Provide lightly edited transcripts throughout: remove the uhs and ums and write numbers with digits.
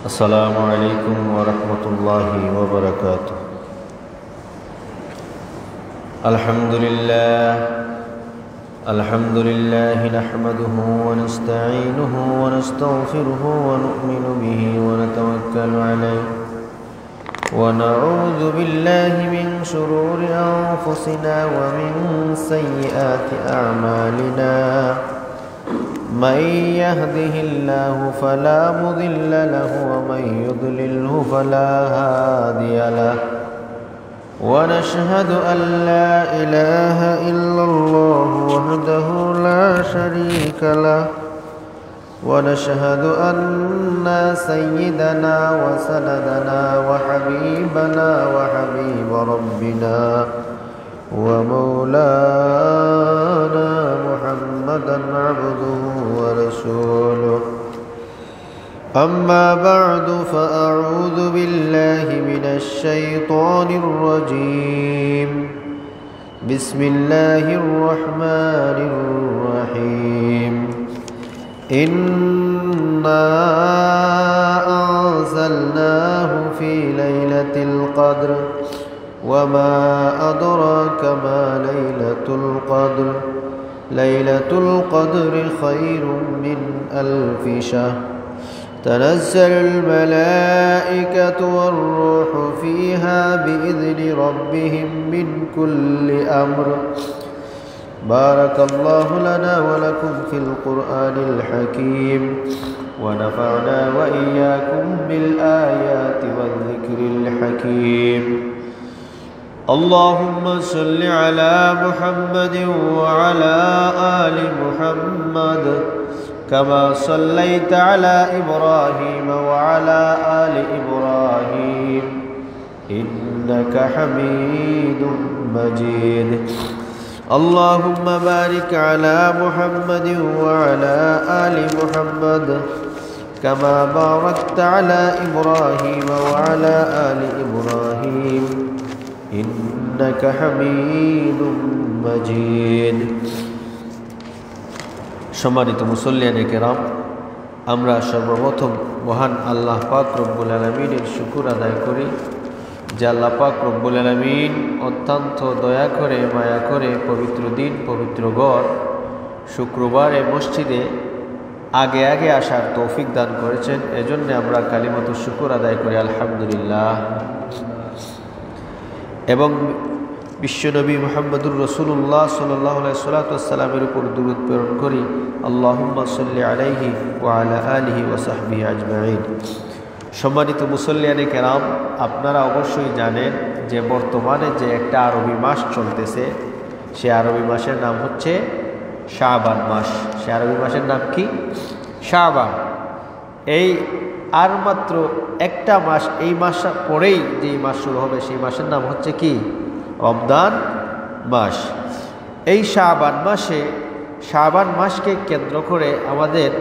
আসসালামু আলাইকুম ওয়া রাহমাতুল্লাহি ওয়া বারাকাতুহু। আলহামদুলিল্লাহ নাহমাদুহু ওয়া নাস্তাঈনুহু ওয়া নাস্তাগফিরুহু ওয়া নু'মিনু বিহি ওয়া নাতাওয়াক্কালু আলাইহি ওয়া নাউযু বিল্লাহি মিন শুরুরি আনফুসিনা ওয়া মিন সাইয়্যাতি আ'মালিনা। من يهده الله فلا مضل له ومن يضلله فلا هادي له ونشهد أن لا إله إلا الله وحده لا شريك له ونشهد أن سيدنا وسندنا وحبيبنا وحبيب ربنا ومولانا محمدا عبده ورسوله. أما بعد فأعوذ بالله من الشيطان الرجيم. بسم الله الرحمن الرحيم. إنا أنزلناه في ليلة القدر وما أدراك ما ليلة القدر. ليلة القدر خير من ألف شهر. تنزل الملائكة والروح فيها بإذن ربهم من كل أمر. بارك الله لنا ولكم في القرآن الحكيم ونفعنا وإياكم بالآيات والذكر الحكيم. اللهم صل على محمد وعلى آل محمد كما صليت على إبراهيم وعلى آل إبراهيم إنك حميد مجيد. اللهم بارك على محمد وعلى آل محمد كما باركت على إبراهيم وعلى آل إبراهيم إنك حميد مجيد. সম্মানিত মুসল্লিয়ানে কেরাম, আমরা সর্বপ্রথম মহান আল্লাহ পাক রব্বুল আলামিনের শুকর আদায় করি যে আল্লাহ পাক রব্বুল আলামিন অত্যন্ত দয়া করে মায়া করে পবিত্র দিন পবিত্র ঘর শুক্রবারে মসজিদে আগে আগে আসার তৌফিক দান করেছেন। এজন্য আমরা কালিমাতু শুকর আদায় করি আলহামদুলিল্লাহ। এবং বিশ্বনবী মুহাম্মদুর রাসূলুল্লাহ সাল্লাল্লাহু আলাইহি ওয়াসাল্লামের উপর দুরূদ প্রেরণ করি আল্লাহুম্মা সাল্লি আলাইহি ওয়া আলা আলিহি ওয়া সাহবিহি আজমাইন। সম্মানিত মুসল্লিয়ানে কেরাম, আপনারা অবশ্যই জানেন যে বর্তমানে যে একটা আরবি মাস চলতেছে, সে আরবি মাসের নাম হচ্ছে শাবান মাস। সে আরবি মাসের নাম কি? শাবান। এই আর মাত্র একটা মাস, এই মাস পরেই যেই মাস শুরু হবে সেই মাসের নাম হচ্ছে কি? রমজান মাস। এই শাবান মাসকে কেন্দ্র করে আমাদের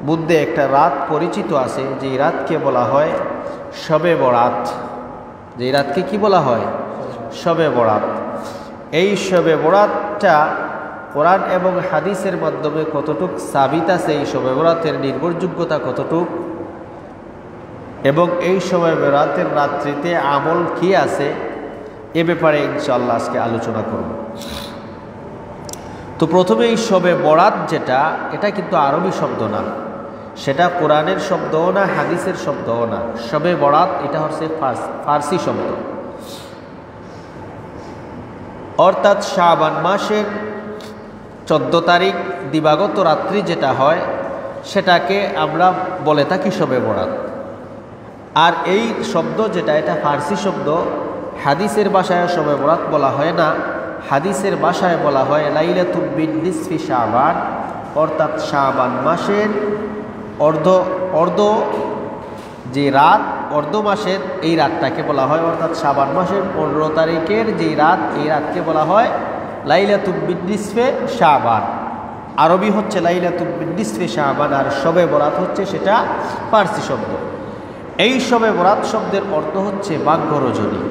মধ্যে একটা রাত পরিচিত আছে, যেই রাতকে বলা হয় শবে বরাত। যেই রাতকে কি বলা হয়? শবে বরাত। এই শবে বরাতটা কোরআন এবং হাদিসের মাধ্যমে কতটুক সাবিত আছে, এই শবে বরাতের নির্ভরযোগ্যতা কতটুক, এবং এই শবে বরাতের রাত্রিতে আমল কি আছে, এ ব্যাপারে ইনশাআল্লাহ আজকে আলোচনা করব। তো প্রথমে এই শবে বরাত যেটা, এটা কিন্তু আরবি শব্দ না, সেটা কোরআনের শব্দও না, হাদিসের শব্দও না। শবে বরাত এটা হচ্ছে ফার্সি শব্দ। অর্থাৎ শাবান মাসের 14 তারিখ দিবাগত রাত্রি যেটা হয় সেটাকে আমরা বলে থাকি শবে বরাত। আর এই শব্দ যেটা, এটা ফার্সি শব্দ। হাদিসের ভাষায় শবে বরাত বলা হয় না, হাদিসের ভাষায় বলা হয় লাইলাতুল মিন নিসফি শাবান। অর্থাৎ শাবান মাসের অর্ধ যে রাত, অর্ধ মাসের এই রাতটাকে বলা হয়, অর্থাৎ শাবান মাসের 15 তারিখের যে রাত, এই রাতকে বলা হয় লাইলাতুল মিন নিসফি শাবান। আরবি হচ্ছে লাইলাতুল মিন নিসফি শাবান, আর শবে বরাত হচ্ছে সেটা ফার্সি শব্দ। এই শবে বরাত শব্দের অর্থ হচ্ছে ভাগ্য রজনী।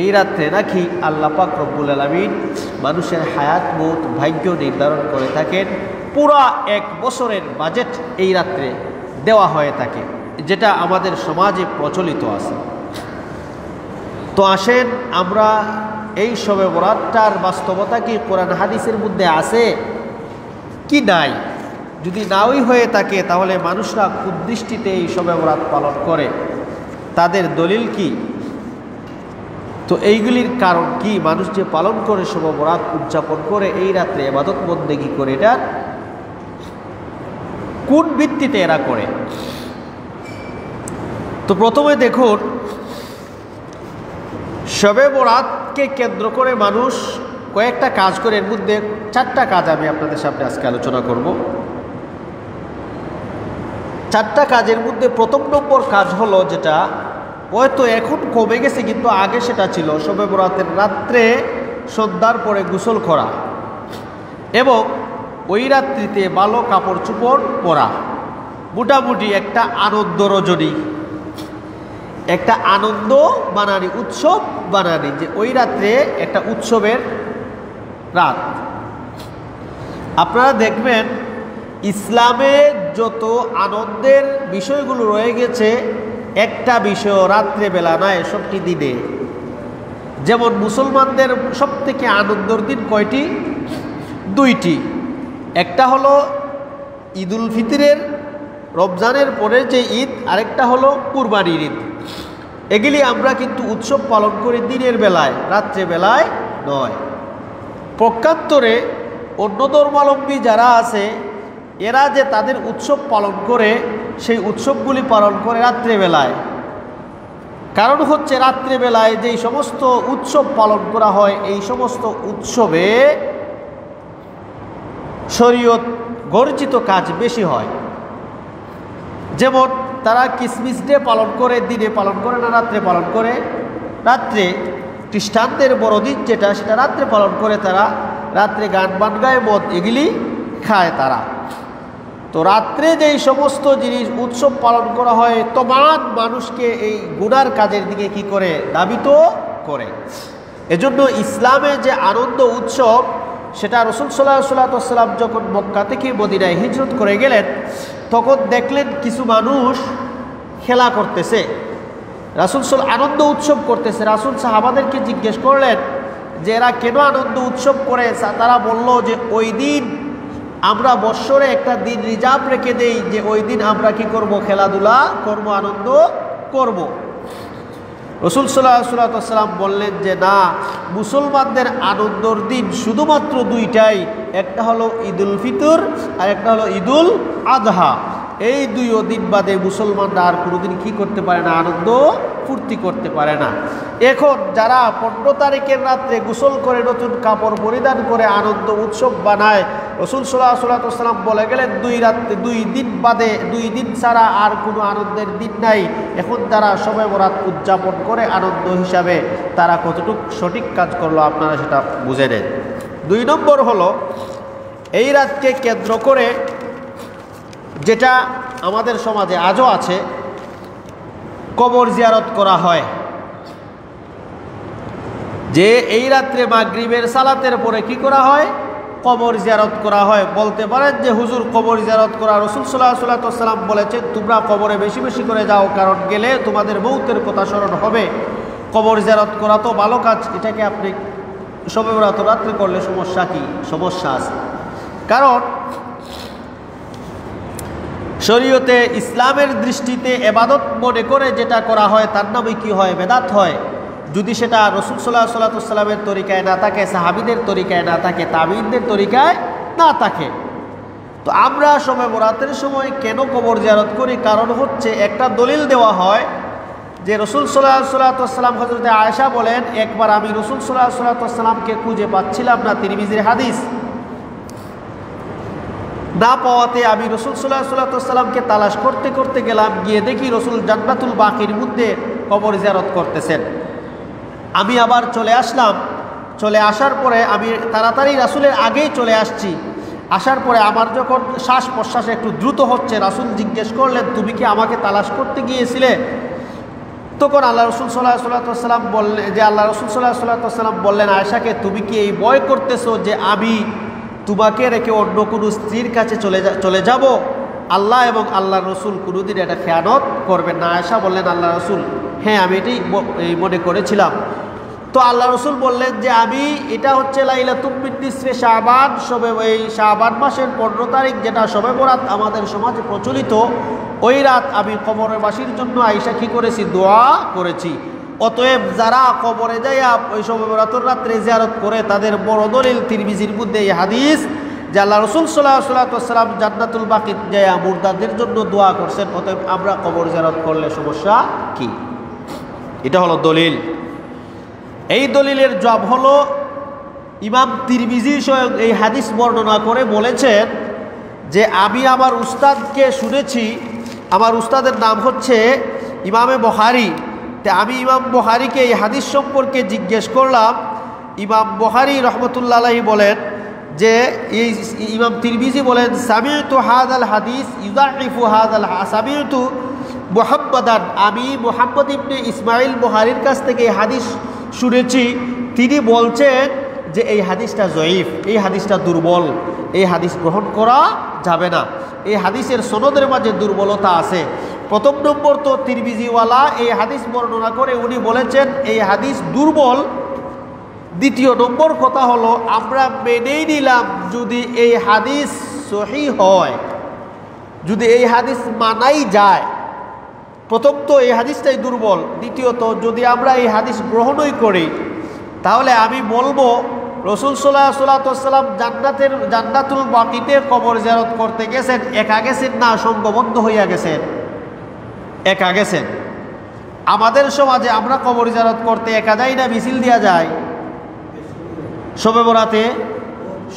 এই রাত্রে নাকি আল্লাহ পাক রব্বুল আলামিন মানুষের হায়াত মৌত ভাগ্য নির্ধারণ করে থাকেন। পুরা এক বছরের বাজেট এই রাত্রে দেওয়া হয়ে থাকে, যেটা আমাদের সমাজে প্রচলিত আছে। তো আসেন আমরা এই শবে বরাতটার বাস্তবতা কি কোরআন হাদিসের মধ্যে আছে কি নাই, যদি নাওই হয়ে থাকে তাহলে মানুষরা কুদৃষ্টিতে এই শবে বরাত পালন করে, তাদের দলিল কি? তো এইগুলির কারণ কি? মানুষ যে পালন করে শবে বরাত উদযাপন করে এই রাত্রে ইবাদত বন্দেগী করে, এটা কোন ভিত্তিতে এরা করে? তো প্রথমে দেখুন, শবে বরাতকে কেন্দ্র করে মানুষ কয়েকটা কাজ করে, এর মধ্যে 4টা কাজ আমি আপনাদের সামনে আজকে আলোচনা করব। 4টা কাজের মধ্যে প্রথম নম্বর কাজ হলো, যেটা হয়তো এখন কমে গেছে কিন্তু আগে সেটা ছিল, শবে বরাতের রাত্রে সন্ধ্যার পরে গোসল করা এবং ওই রাত্রিতে ভালো কাপড় চোপড় পরা, মোটামুটি একটা আনন্দ রজনী, একটা আনন্দ বানানি, উৎসব বানানি, যে ওই রাত্রে একটা উৎসবের রাত। আপনারা দেখবেন ইসলামে যত আনন্দের বিষয়গুলো রয়ে গেছে, একটা বিষয় রাত্রেবেলা নয়, সবটি দিনে। যেমন মুসলমানদের সবথেকে আনন্দের দিন কয়টি? 2টি। একটা হলো ঈদুল ফিতরের, রমজানের পরের যে ঈদ, আরেকটা হলো কুরবানির ঈদ। এগুলি আমরা কিন্তু উৎসব পালন করি দিনের বেলায়, রাত্রে বেলায় নয়। পক্ষান্তরে অন্য ধর্মাবলম্বী যারা আছে, এরা যে তাদের উৎসব পালন করে, সেই উৎসবগুলি পালন করে রাত্রেবেলায়। কারণ হচ্ছে রাত্রেবেলায় যেই সমস্ত উৎসব পালন করা হয়, এই সমস্ত উৎসবে শরীয়ত গর্জিত কাজ বেশি হয়। যেমন তারা কিসমিস ডে পালন করে, দিনে পালন করে না, রাত্রে পালন করে। রাত্রে খ্রিস্টানদের বড়দিন যেটা, সেটা রাত্রে পালন করে তারা। রাত্রে গান বান গায়, মদ এগুলি খায় তারা। তো রাত্রে যেই সমস্ত জিনিস উৎসব পালন করা হয়, তমান মানুষকে এই গুনার কাজের দিকে কি করে? ধাবিত করে। এজন্য ইসলামে যে আনন্দ উৎসব, সেটা রাসূল সাল্লাল্লাহু আলাইহি ওয়াসাল্লাম যখন মক্কা থেকে মদিনায় হিজরত করে গেলেন, তখন দেখলেন কিছু মানুষ খেলা করতেছে, রাসূল আনন্দ উৎসব করতেছে। রাসূল সাহাবাদেরকে জিজ্ঞেস করলেন যে এরা কেন আনন্দ উৎসব করে? তারা বলল যে ওই দিন আমরা বৎসরে একটা দিন রিজার্ভ রেখে দেই, যে ওই দিন আমরা কি করব? খেলাধুলা করব, আনন্দ করব। রাসূল সাল্লাল্লাহু আলাইহি ওয়াসাল্লাম বললেন যে না, মুসলমানদের আনন্দের দিন শুধুমাত্র 2টাই, একটা হলো ঈদুল ফিতর আর একটা হলো ঈদুল আযহা। এই 2 দিন বাদে মুসলমানরা আর কোনোদিন কি করতে পারে না? আনন্দ ফুর্তি করতে পারে না। এখন যারা 15 তারিখের রাত্রে গোসল করে, নতুন কাপড় পরিধান করে আনন্দ উৎসব বানায়, রাসূল সাল্লাল্লাহু আলাইহি ওয়াসাল্লাম বলে গেলেন 2 দিন বাদে, 2 দিন ছাড়া আর কোনো আনন্দের দিন নাই। এখন যারা শবে বরাত উদযাপন করে আনন্দ হিসাবে, তারা কতটুকু সঠিক কাজ করলো আপনারা সেটা বুঝে নেন। 2 নম্বর হলো, এই রাতকে কেন্দ্র করে যেটা আমাদের সমাজে আজও আছে, কবর জিয়ারত করা হয়। যে এই রাত্রে মাগরিবের সালাতের পরে কি করা হয়? কবর জিয়ারত করা হয়। বলতে পারেন যে হুজুর, কবর জিয়ারত করা, রাসূল সাল্লাল্লাহু আলাইহি ওয়াসাল্লাম বলেছেন তোমরা কবরে বেশি বেশি করে যাও, কারণ গেলে তোমাদের মৌতের কথা স্মরণ হবে। কবর জিয়ারত করা তো ভালো কাজ, এটাকে আপনি শবে বরাত রাত্রে করলে সমস্যা কি? সমস্যা আছে। কারণ শরীয়তে ইসলামের দৃষ্টিতে ইবাদত মনে করে যেটা করা হয়, তার নামে কি হয়? বেদাত হয়। যদি সেটা রাসূল সাল্লাল্লাহু আলাইহি ওয়াসাল্লামের তরিকায় না থাকে, সাহাবীদের তরিকায় না থাকে, তাবিঈনদের তরিকায় না থাকে। তো আমরা শবে বরাতের সময় কেন কবর জিয়ারত করি? কারণ হচ্ছে একটা দলিল দেওয়া হয় যে রাসূল সাল্লাল্লাহু আলাইহি ওয়াসাল্লাম, হযরতে আয়েশা বলেন, একবার আমি রাসূল সাল্লাল্লাহু আলাইহি ওয়াসাল্লামকে খুঁজে পাচ্ছিলাম না, তিরমিজির হাদিস, না পাওয়াতে আমি রাসূল সাল্লাল্লাহু আলাইহি ওয়াসাল্লামকে তালাশ করতে করতে গেলাম, গিয়ে দেখি রাসূল জান্নাতুল বাকির মধ্যে কবর জিয়ারত করতেছেন। আমি আবার চলে আসলাম। চলে আসার পরে আমি তাড়াতাড়ি রাসূলের আগেই চলে আসছি। আসার পরে আমার যখন শ্বাস প্রশ্বাস একটু দ্রুত হচ্ছে, রাসূল জিজ্ঞেস করলেন তুমি কি আমাকে তালাশ করতে গিয়েছিলে? তখন আল্লাহ রাসূল সাল্লাল্লাহু আলাইহি ওয়াসাল্লাম বললেন যে আল্লাহ রাসূল সাল্লাল্লাহু আলাইহি ওয়াসাল্লাম বললেন আয়েশাকে, তুমি কি এই ভয় করতেছো যে আমি তোমাকে রেখে অন্য কোনো স্ত্রীর কাছে চলে যাব? আল্লাহ এবং আল্লাহ রসুল কোনোদিন এটা খেয়ানত করবেন না। আয়েশা বললেন, আল্লাহ রসুল, হ্যাঁ আমি এটাই মনে করেছিলাম। তো আল্লাহ রসুল বললেন যে আমি এটা হচ্ছে লাইলাতুল মিন নিসফে শাবান, এই শাবান মাসের 15 তারিখ, যেটা শবে বরাত আমাদের সমাজে প্রচলিত, ওই রাত আমি কবরবাসীর জন্য আয়েশা কি করেছি, দোয়া করেছি। অতএব যারা কবরে যায় ওই শবে বরাতের রাত্রে জিয়ারত করে, তাদের বড় দলিল তিরমিজির মধ্যে এই হাদিস যে আল্লাহ রসুল সাল্লাল্লাহু আলাইহি ওয়াসাল্লাম জান্নাতুল বাকিত যায় মুরদাদের জন্য দোয়া করছেন। অতএব আমরা কবর জিয়ারত করলে সমস্যা কি? এটা হলো দলিল। এই দলিলের জবাব হলো ইমাম তিরমিজি স্বয়ং এই হাদিস বর্ণনা করে বলেছেন যে আমি আমার উস্তাদকে শুনেছি, আমার উস্তাদের নাম হচ্ছে ইমামে বুখারী। তে আমি ইমাম বুখারীকে এই হাদিস সম্পর্কে জিজ্ঞেস করলাম। ইমাম বুখারী রহমতুল্লাহ আলাইহি বলেন যে এই ইমাম তিরমিজি বলেন, সামিউতু হাযাল হাদিস ইউযাইফু হাযাল সামিউতু মুহাম্মাদান, আমি মুহাম্মদ ইবনে ইসমাইল বুখারীর কাছ থেকে এই হাদিস শুনেছি, তিনি বলছেন যে এই হাদিসটা জয়ীফ, এই হাদিসটা দুর্বল, এই হাদিস গ্রহণ করা যাবে না, এই হাদিসের সনদের মাঝে দুর্বলতা আছে। প্রথম নম্বর তো তিরমিজিওয়ালা এই হাদিস বর্ণনা করে উনি বলেছেন এই হাদিস দুর্বল। দ্বিতীয় নম্বর কথা হলো আমরা মেনেই নিলাম যদি এই হাদিস সহিহ হয়, যদি এই হাদিস মানাই যায়। প্রথম তো এই হাদিসটাই দুর্বল, দ্বিতীয়ত যদি আমরা এই হাদিস গ্রহণই করি, তাহলে আমি বলবো রসুল সাল্লাল্লাহু আলাইহি ওয়াসাল্লাম জান্নাতুল বাকিতে কবর জিয়ারত করতে গেছেন, একা গেছেন না সংঘবদ্ধ হইয়া গেছেন? একা গেছেন। আমাদের সমাজে আমরা কবর জিয়ারত করতে একা যাই না মিছিল দিয়া যায়? শবে বরাতে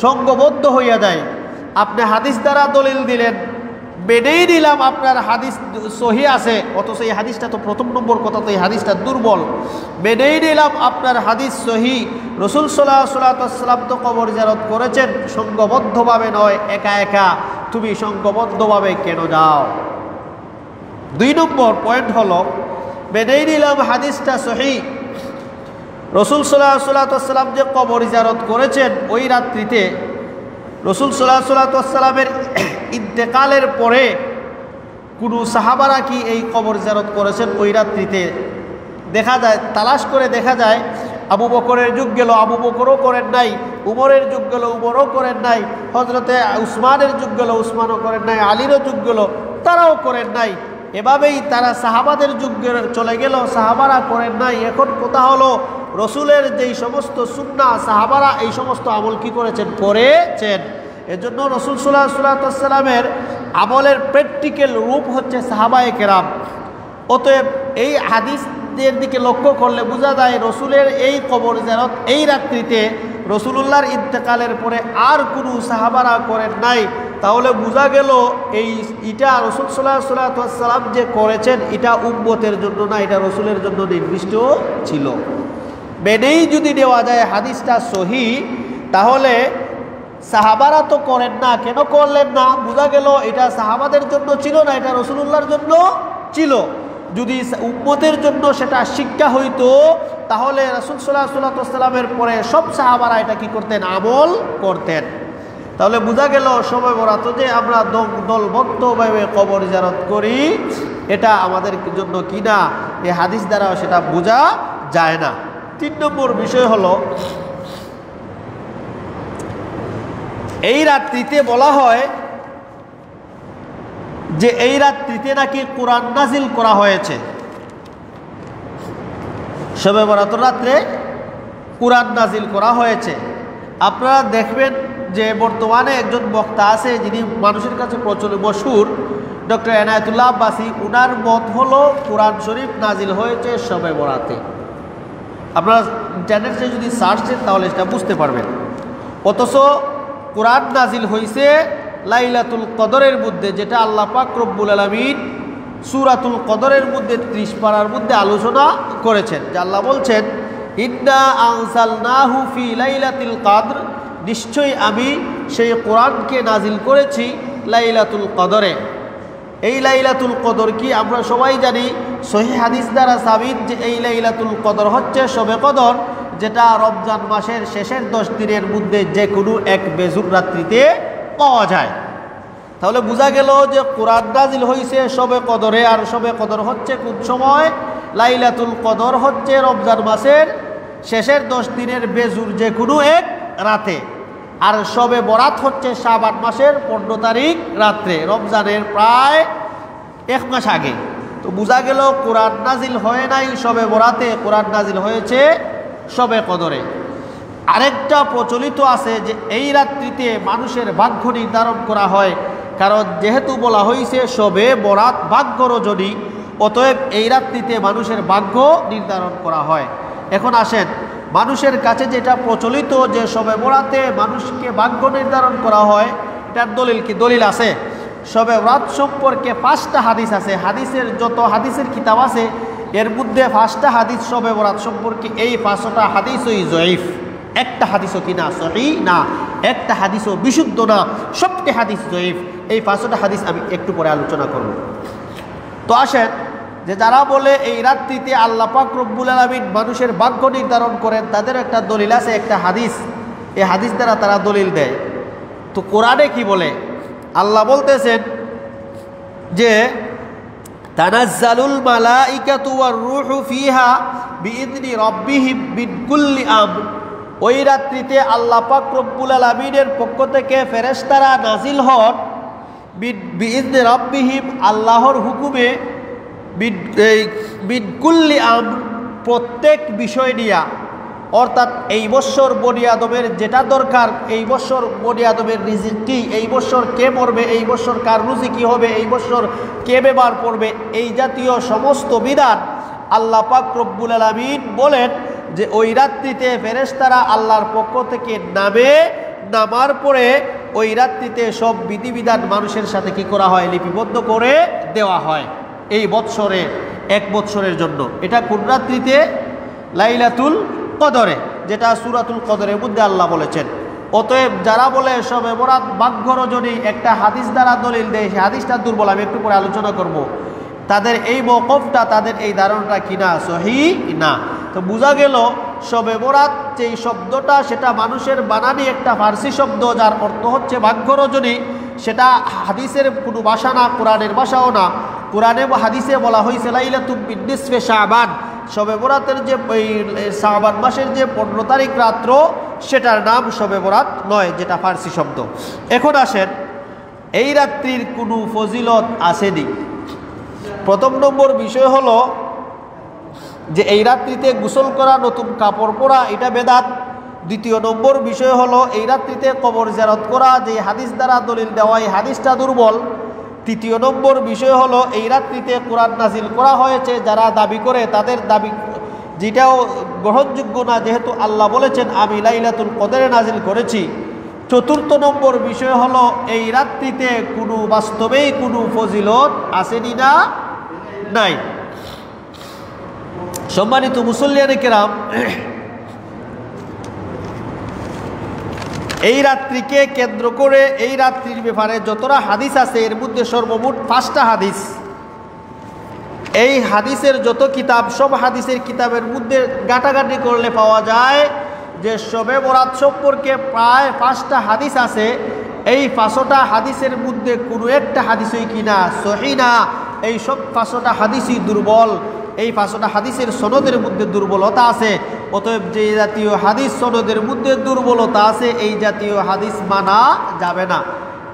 সংঘবদ্ধ হইয়া যায়। আপনি হাদিস দ্বারা দলিল দিলেন, মেনেই নিলাম আপনার হাদিস সহি আছে, অথচ এই হাদিসটা তো প্রথম নম্বর কথা তো এই হাদিসটা দুর্বল। মেনেই নিলাম আপনার হাদিস সহি, রসুল সাল্লাল্লাহু আলাইহি ওয়াসাল্লাম তো কবর জিয়ারত করেছেন সংঘবদ্ধভাবে নয়, একা একা, তুমি সংঘবদ্ধভাবে কেন যাও? দুই নম্বর পয়েন্ট হলো মেনেই নিলাম হাদিসটা সহি, রসুল সাল্লাল্লাহু আলাইহি ওয়াসাল্লাম যে কবর জিয়ারত করেছেন ওই রাত্রিতে, রসুল সাল্লাল্লাহু আলাইহি ওয়াসাল্লামের ইন্তেকালের পরে কোনো সাহাবারা কি এই কবর জিয়ারত করেছেন ওই রাত্রিতে? দেখা যায়, তালাশ করে দেখা যায় আবু বকরের যুগ গেল আবু বকরও করেন নাই, উমরের যুগ গেল উমরও করেন নাই, হজরতে উসমানের যুগ গেল উসমানও করেন নাই, আলীরও যুগ গেল তারাও করেন নাই। এভাবেই তারা সাহাবাদের যুগ চলে গেল, সাহাবারা করেন নাই। এখন কথা হলো রসুলের যেই সমস্ত সুন্নাহ সাহাবারা এই সমস্ত আমল কি করেছেন? করেছেন। এজন্য রসুল সাল্লাল্লাহু আলাইহি ওয়াসাল্লামের আমলের প্র্যাকটিক্যাল রূপ হচ্ছে সাহাবায়ে কেরাম। অতএব এই হাদিসের দিকে লক্ষ্য করলে বোঝা যায় রসুলের এই কবর জিয়ারত এই রাত্রিতে রসুলুল্লাহর ইন্তেকালের পরে আর কোনো সাহাবারা করেন নাই। তাহলে বোঝা গেল এটা রসুল সাল্লাল্লাহু আলাইহি ওয়াসাল্লাম যে করেছেন এটা উম্মতের জন্য না, এটা রসুলের জন্য নির্দিষ্ট ছিল। মেনেই যদি দেওয়া যায় হাদিসটা সহি, তাহলে সাহাবারা তো করেন না, কেন করলেন না? বোঝা গেল এটা সাহাবাদের জন্য ছিল না, এটা রসুলুল্লাহর জন্য ছিল। যদি উম্মতের জন্য সেটা শিক্ষা হইতো, তাহলে রাসূল সাল্লাল্লাহু আলাইহি ওয়াসাল্লামের পরে সব সাহাবারা এটা কি করতেন? আমল করতেন। তাহলে বোঝা গেল শবে বরাত যে আমরা দলবদ্ধভাবে কবর জিয়ারত করি, এটা আমাদের জন্য কি না, এই হাদিস দ্বারা সেটা বোঝা যায় না। 3 নম্বর বিষয় হলো এই রাত্রিতে বলা হয় যে এই রাত্রিতে নাকি কোরআন নাজিল করা হয়েছে। শবে বরাতের রাত্রে কোরআন নাজিল করা হয়েছে। আপনারা দেখবেন যে বর্তমানে একজন বক্তা আছে যিনি মানুষের কাছে প্রচলিত মশহুর, ডক্টর এনায়েতুল্লাহ আব্বাসী। উনার মত হলো কোরআন শরীফ নাজিল হয়েছে শবে বরাতে। আপনারা ইন্টারনেটে যদি সার্চ দেন তাহলে সেটা বুঝতে পারবেন। অথচ কোরআন নাজিল হয়েছে লাইলাতুল কদরের মধ্যে, যেটা আল্লাহ পাক রব্বুল আলামিন সূরাতুল কদরের মধ্যে 30 পারার মধ্যে আলোচনা করেছেন। যে আল্লাহ বলছেন, ইন্না আনজালনাহু ফি লাইলাতিল কদর, নিশ্চয়ই আমি সেই কোরআনকে নাজিল করেছি লাইলাতুল কদরে। এই লাইলাতুল কদর কি আমরা সবাই জানি, সহিহ হাদিস দ্বারা সাবিত যে এই লাইলাতুল কদর হচ্ছে শবে কদর, যেটা রমজান মাসের শেষের 10 দিনের মধ্যে যে কোনো এক বেজুর রাত্রিতে পাওয়া যায়। তাহলে বোঝা গেল যে কোরআন নাজিল হয়েছে শবে কদরে, আর শবে কদর হচ্ছে কোন সময়? লাইলাতুল কদর হচ্ছে রমজান মাসের শেষের 10 দিনের বেজুর যে কোনো এক রাতে, আর শবে বরাত হচ্ছে শাবান মাসের 15 তারিখ রাত্রে, রমজানের প্রায় 1 মাস আগে। তো বোঝা গেল কোরআন নাজিল হয় নাই শবে বরাতে, কোরআন নাজিল হয়েছে শবে কদরে। আরেকটা প্রচলিত আছে যে এই রাত্রিতে মানুষের ভাগ্য নির্ধারণ করা হয়, কারণ যেহেতু বলা হয়েছে শবে বরাত ভাগ্য রজনী, অতএব এই রাত্রিতে মানুষের ভাগ্য নির্ধারণ করা হয়। এখন আসেন, মানুষের কাছে যেটা প্রচলিত যে শবে বরাতে মানুষকে ভাগ্য নির্ধারণ করা হয়, এটার দলিল কি? দলিল আছে। শবে বরাত সম্পর্কে 5টা হাদিস আছে। হাদিসের যত হাদিসের কিতাব আছে এর মধ্যে 5টা হাদিস শবে বরাত সম্পর্কে, এই 5টা হাদিসই জয়ীফ। একটা হাদিসও কিনা সহিহ না, একটা হাদিসও বিশুদ্ধ না, সবটি হাদিস জয়ীফ। এই 5টা হাদিস আমি একটু পরে আলোচনা করব। তো আসেন, যে যারা বলে এই রাত্রিতে আল্লাহ পাক রব্বুল আলামিন মানুষের ভাগ্য নির্ধারণ করেন, তাদের একটা দলিল আছে, একটা হাদিস। এই হাদিস দ্বারা তারা দলিল দেয়। তো কোরআনে কি বলে? আল্লাহ বলতেছেন যে তানাজ্জালুল মালাইকাতু ওয়ার রূহু ফিহা বিইذনি রাব্বিহিম মিন কুল্লি আমর। ওই রাত্রিতে আল্লাহ পাক রব্বুল আলামিনের পক্ষ থেকে ফেরেশতারা নাজিল হন বিইذনি রাব্বিহিম, আল্লাহর হুকুমে, মিন কুল্লি আমর, প্রত্যেক বিষয় নিয়া। অর্থাৎ এই বৎসর বনি আদমের যেটা দরকার, এই বৎসর বনি আদমের রিজিক কি, এই বৎসর কে মরবে, এই বৎসর কার রুজি কি হবে, এই বৎসর কে বেমার পড়বে, এই জাতীয় সমস্ত বিধান আল্লাহ পাক রব্বুল আলামিন বলেন যে ওই রাত্রিতে ফেরেশতারা আল্লাহর পক্ষ থেকে নামার পরে ওই রাত্রিতে সব বিধিবিধান মানুষের সাথে কি করা হয়? লিপিবদ্ধ করে দেওয়া হয় এই বৎসরে, 1 বৎসরের জন্য। এটা কোন রাত্রিতে? লাইলাতুল কদরে, যেটা সূরাতুল কদরের মধ্যে আল্লাহ বলেছেন। অতএব যারা বলে শবে বরাত ভাগ্য রজনী, একটা হাদিস দ্বারা দলিল দেয়, সেই হাদিসটা দুর্বল, আমি একটু পরে আলোচনা করব। তাদের এই মওকুফটা, তাদের এই ধারণাটা কিনা সহিহ না। তো বোঝা গেল শবে বরাত যেই শব্দটা, সেটা মানুষের বানানি একটা ফার্সি শব্দ, যার অর্থ হচ্ছে ভাগ্য রজনী। সেটা হাদিসের কোনো ভাষা না, কোরআনের ভাষাও না। কোরআনে হাদিসে বলা হয়েছে লাইলাতুম মিন নিসফি শাবান, শবে বরাতের যে শাবান মাসের যে 15 তারিখ রাত্র, সেটার নাম শবে বরাত নয়, যেটা ফার্সি শব্দ। এখন আসেন, এই রাত্রির কোনো ফজিলত আসেনি। প্রথম নম্বর বিষয় হলো যে এই রাত্রিতে গোসল করা, নতুন কাপড় পরা, এটা বেদাত। দ্বিতীয় নম্বর বিষয় হলো এই রাত্রিতে কবর জিয়ারত করা, যে হাদিস দ্বারা দলিল দেওয়া, এই হাদিসটা দুর্বল। তৃতীয় নম্বর বিষয় হলো এই রাত্রিতে কোরআন নাজিল করা হয়েছে, যারা দাবি করে তাদের দাবি যেটাও গ্রহণযোগ্য না, যেহেতু আল্লাহ বলেছেন আমি লাইলাতুল কদরে নাজিল করেছি। চতুর্থ নম্বর বিষয় হলো এই রাত্রিতে কোনো বাস্তবেই কোনো ফজিলত আসেনি না, নাই। সম্মানিত মুসল্লিয়ানে কেরাম, এই রাত্রিকে কেন্দ্র করে এই রাত্রির ব্যাপারে যতটা হাদিস আছে, এর মধ্যে সর্বমোট 5টা হাদিস। এই হাদিসের যত কিতাব, সব হাদিসের কিতাবের মধ্যে ঘাটাঘাটি করলে পাওয়া যায় যে শবে বরাত সম্পর্কে প্রায় 5টা হাদিস আছে। এই 5টা হাদিসের মধ্যে কোনো একটা হাদিসই কিনা সহিহ না, এই সব 5টা হাদিসই দুর্বল। এই 5টা হাদিসের সনদের মধ্যে দুর্বলতা আছে। অতএব যে জাতীয় হাদিস সনদের মধ্যে দুর্বলতা আছে, এই জাতীয় হাদিস মানা যাবে না।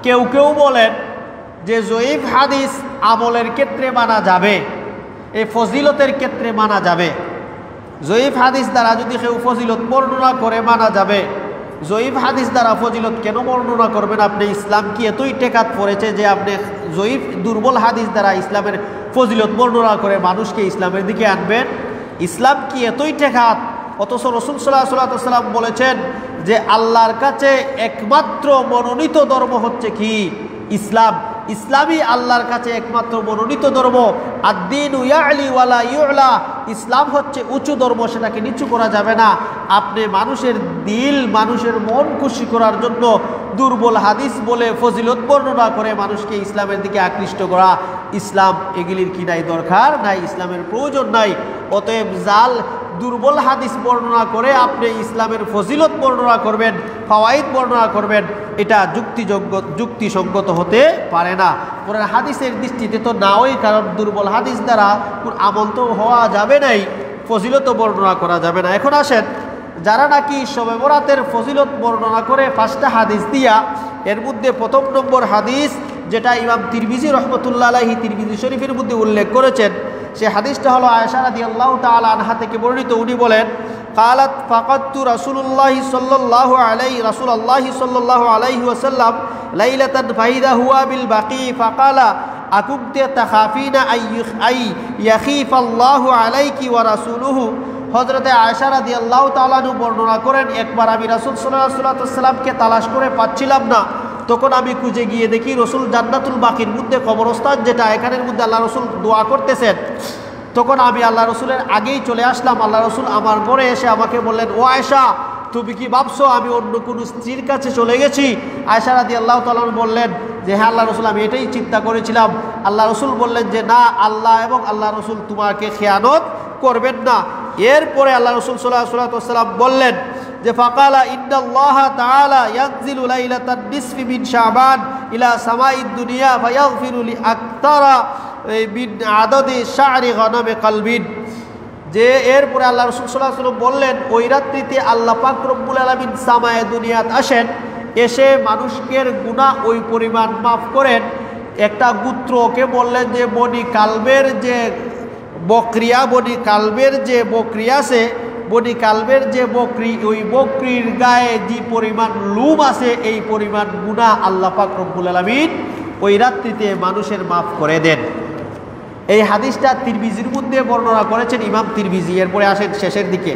কেউ কেউ বলেন যে জয়ীফ হাদিস আমলের ক্ষেত্রে মানা যাবে, এই ফজিলতের ক্ষেত্রে মানা যাবে। জয়ীফ হাদিস দ্বারা যদি কেউ ফজিলত বর্ণনা করে মানা যাবে। জয়ীফ হাদিস দ্বারা ফজিলত কেন বর্ণনা করবেন আপনি? ইসলাম কি এতই টেকাত পড়েছে যে আপনি জয়ীফ দুর্বল হাদিস দ্বারা ইসলামের ফজিলত বর্ণনা করে মানুষকে ইসলামের দিকে আনবেন? ইসলাম কি এতই টেকাত? অথচ রাসূল সাল্লাল্লাহু আলাইহি ওয়াসাল্লাম বলেছেন যে আল্লাহর কাছে একমাত্র মনোনীত ধর্ম হচ্ছে কি? ইসলাম। ইসলামই আল্লাহর কাছে একমাত্র মনোনীত ধর্ম। আদ-দীনু ইয়া'লি ওয়ালা ইউ'লা, ইসলাম হচ্ছে উঁচু ধর্ম, সেটাকে নিচু করা যাবে না। আপনি মানুষের দিল, মানুষের মন খুশি করার জন্য দুর্বল হাদিস বলে ফজিলত বর্ণনা করে মানুষকে ইসলামের দিকে আকৃষ্ট করা, ইসলাম এগুলির কি নাই? দরকার নাই, ইসলামের প্রয়োজন নাই। অতএব দুর্বল হাদিস বর্ণনা করে আপনি ইসলামের ফজিলত বর্ণনা করবেন, ফাওয়াইদ বর্ণনা করবেন, এটা যুক্তিসঙ্গত হতে পারে না। কোরআন হাদিসের দৃষ্টিতে তো নাওই, কারণ দুর্বল হাদিস দ্বারা আমল তো হওয়া যাবে নাই, ফজিলত বর্ণনা করা যাবে না। এখন আসেন, যারা নাকি শবে বরাতের ফজিলত বর্ণনা করে 5টা হাদিস দিয়া, এর মধ্যে প্রথম নম্বর হাদিস যেটা ইমাম তিরমিজি রহমতুল্লাহ আলাইহি তিরমিজি শরীফের মধ্যে উল্লেখ করেছেন, সে হাদিসটা হলো আয়েশা রাদিয়াল্লাহু তাআলা আনহা থেকে বর্ণিত। উনি বলেন, قالت فقدت رسول الله صلى الله عليه وسلم ليلة فإذا هو بالبقيع فقال أكنت تخافين أن يخيف الله عليك ورسوله। হযরতে আয়েশা রাদিয়াল্লাহু তাআলা বর্ণনা করেন, একবার আমি রাসূল সাল্লাল্লাহু আলাইহি ওয়াসাল্লামকে তালাশ করে পাচ্ছিলাম না, তখন আমি খুঁজে গিয়ে দেখি রসুল জান্নাতুল বাকির মধ্যে, কবরস্থান যেটা, এখানের মধ্যে আল্লাহ রসুল দোয়া করতেছেন। তখন আমি আল্লাহ রসুলের আগেই চলে আসলাম। আল্লাহ রসুল আমার ঘরে এসে আমাকে বললেন, ও আয়েশা, তুমি কি ভাবছো আমি অন্য কোনো স্ত্রীর কাছে চলে গেছি? আয়েশা রাদিয়াল্লাহু তাআলা বললেন যে হ্যাঁ আল্লাহ রসুল, আমি এটাই চিন্তা করেছিলাম। আল্লাহ রসুল বললেন যে না, আল্লাহ এবং আল্লাহ রসুল তোমাকে খেয়ানত করবেন না। এরপরে আল্লাহ রসুল সাল্লাল্লাহু আলাইহি ওয়াসাল্লাম বললেন যে ফাকালা ইন্নাল্লাহা তাআলা ইয়ানজিলু লাইলাতান নিসফি মিন শাবান ইলা সামাইদ দুনিয়া ফায়াগফিরু লি আকতারা বিন আদাদি শা'রি গনামে কলবিন। যে এরপরে আল্লাহ রাসূল সাল্লাল্লাহু আলাইহি ওয়াসাল্লাম বললেন, ওই রাত্রিতে আল্লাহ পাক রব্বুল আলামিন সামায়ে দুনিয়াত আসেন, এসে মানুষের গুনাহ ওই পরিমাণ মাফ করেন। একটা গোত্রকে বললেন যে বনি কালবের যে বকরিয়া, বনি কালবের যে বকরি আছে, বনি কালবের যে বকরি, ওই বকরির গায়ে যে পরিমাণ লুম আছে, এই পরিমাণ গুনাহ আল্লাহ পাক রব্বুল আলামিন ওই রাত্রিতে মানুষের মাফ করে দেন। এই হাদিসটা তিরমিজির মধ্যে বর্ণনা করেছেন ইমাম তিরমিজি। এরপরে আসেন শেষের দিকে,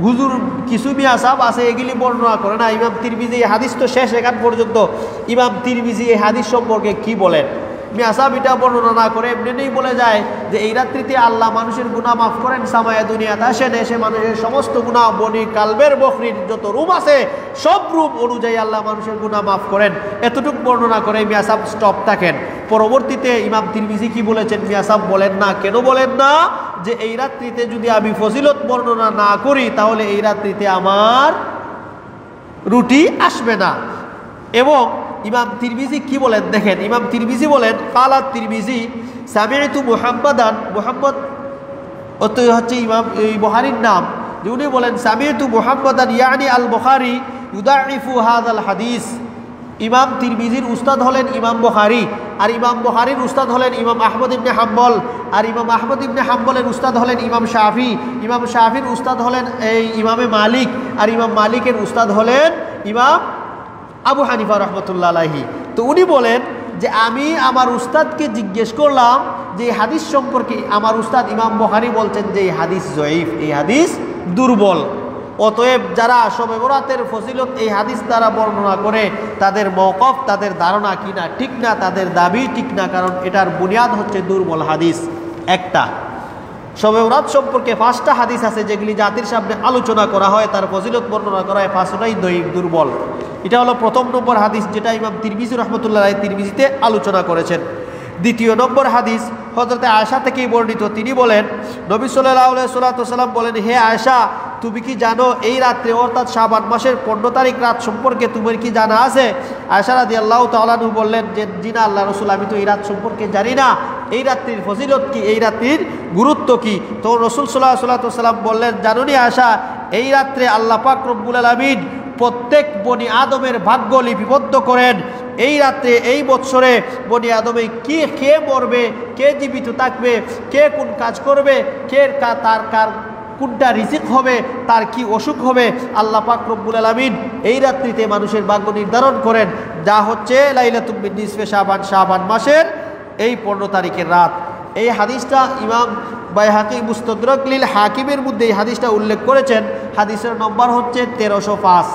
হুজুর কিছু মিয়া সাহেব আছে এগুলি বর্ণনা করে না। ইমাম তিরমিজি এই হাদিস তো শেষ এখান পর্যন্ত। ইমাম তিরমিজি এই হাদিস সম্পর্কে কি বলেন? মিয়া সাহেব এটা বর্ণনা না করে এমনি বলে যায় যে এই রাত্রিতে আল্লাহ মানুষের গুনাহ মাফ করেন, সামায়ে দুনিয়াতে আসেন, এসে মানুষের সমস্ত গুনাহ, বনি কালবের বকরির যত রূপ আছে সব রূপ অনুযায়ী আল্লাহ মানুষের গুনাহ মাফ করেন। এতটুকু বর্ণনা করে মিয়া সাহেব স্টপ থাকেন। পরবর্তীতে ইমাম তিরমিজি কি বলেছেন মিয়া সাহেব বলেন না। কেন বলেন না? যে এই রাত্রিতে যদি আমি ফজিলত বর্ণনা না করি তাহলে এই রাত্রিতে আমার রুটি আসবে না। এবং ইমাম তিরমিজি কি বলেন দেখেন, ইমাম তিরমিজি বলেন, কালাত তিরমিজি সামি'তু মুহাম্মাদান, মুহাম্মদ হচ্ছে ইমাম বুখারীর নাম, যে উনি বলেন সামি'তু মুহাম্মাদান ইয়ানি আল বুখারী ইউদাইফু হাযাল হাদিস। ইমাম তিরমিজির উস্তাদ হলেন ইমাম বুখারী, আর ইমাম বুখারীর উস্তাদ হলেন ইমাম আহমদ ইবনে হাম্বল, আর ইমাম আহমদ ইবনে হাম্বলের উস্তাদ হলেন ইমাম শাফি, ইমাম শাফির উস্তাদ হলেন এই ইমামে মালিক, আর ইমাম মালিকের উস্তাদ হলেন ইমাম আবু হানিফা রহমতুল্লাহ আলাইহি। তো উনি বলেন যে আমি আমার উস্তাদকে জিজ্ঞেস করলাম যে এই হাদিস সম্পর্কে। আমার উস্তাদ ইমাম বুখারী বলছেন যে এই হাদিস জয়ীফ, এই হাদিস দুর্বল। অতএব যারা শবে বরাতের ফজিলত এই হাদিস দ্বারা বর্ণনা করে, তাদের মওকফ, তাদের ধারণা কিনা ঠিক না, তাদের দাবি ঠিক না, কারণ এটার বুনিয়াদ হচ্ছে দুর্বল হাদিস। একটা শবে বরাত সম্পর্কে 5টা হাদিস আছে যেগুলি জাতির সামনে আলোচনা করা হয়, তার ফজিলত বর্ণনা করা হয়, 5টাই দঈফ, দুর্বল। এটা হলো প্রথম নম্বর হাদিস, যেটা ইমাম তিরমিজি রহমতুল্লাহ আলাইহি তিরমিজিতে আলোচনা করেছেন। দ্বিতীয় নম্বর হাদিস হযরতে আয়েশা থেকেই বর্ণিত। তিনি বলেন, নবী সাল্লাল্লাহু আলাইহি ওয়াসাল্লাম বলেন, হে আয়েশা, তুমি কি জানো এই রাত্রে অর্থাৎ শাবান মাসের 15 তারিখ রাত সম্পর্কে তোমার কি জানা আছে? আয়েশা রাদিয়াল্লাহু তাআলা বললেন যে জি না আল্লাহ রাসূল, আমি তো এই রাত সম্পর্কে জানি না। এই রাত্রির ফজিলত কি, এই রাত্রির গুরুত্ব কি? তো রাসূল সাল্লাল্লাহু আলাইহি ওয়াসাল্লাম বললেন, জানোনি আয়েশা, এই রাত্রে আল্লাহ পাক রব্বুল আলামিন প্রত্যেক বনি আদমের ভাগ্য লিপিবদ্ধ করেন। এই রাত্রে, এই বৎসরে বনি আদমে কে মরবে, কে জীবিত থাকবে, কে কোন কাজ করবে, তার কোনটা রিজিক হবে, তার কি অসুখ হবে, আল্লাহ পাক রব্বুল আলামিন এই রাত্রিতে মানুষের ভাগ্য নির্ধারণ করেন, যা হচ্ছে লাইলাতুল মিন নিসফে শাবান, শাবান মাসের এই 15 তারিখের রাত। এই হাদিসটা ইমাম বাইহাকি মুস্তাদরাক লিল হাকিমের মধ্যে এই হাদিসটা উল্লেখ করেছেন। হাদিসের নম্বর হচ্ছে 1305।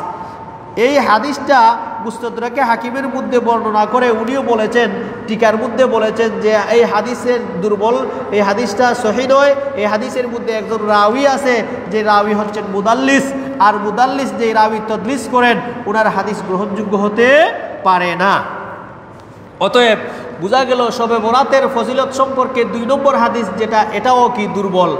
এই হাদিসটা মুস্তাদরাকে হাকিমের মধ্যে বর্ণনা করে উনিও বলেছেন, টিকার মধ্যে বলেছেন যে এই হাদিসের দুর্বল, এই হাদিসটা সহিহ নয়। এই হাদিসের মধ্যে একজন রাওয়ী আছে, যে রাওয়ী হচ্ছেন মুদাল্লিস, আর মুদাল্লিস যে রাওয়ী তদলিস করেন, ওনার হাদিস গ্রহণযোগ্য হতে পারে না। অতএব বোঝা গেল শবে বরাতের ফজিলত সম্পর্কে 2 নম্বর হাদিস যেটা, এটাও কি দুর্বল।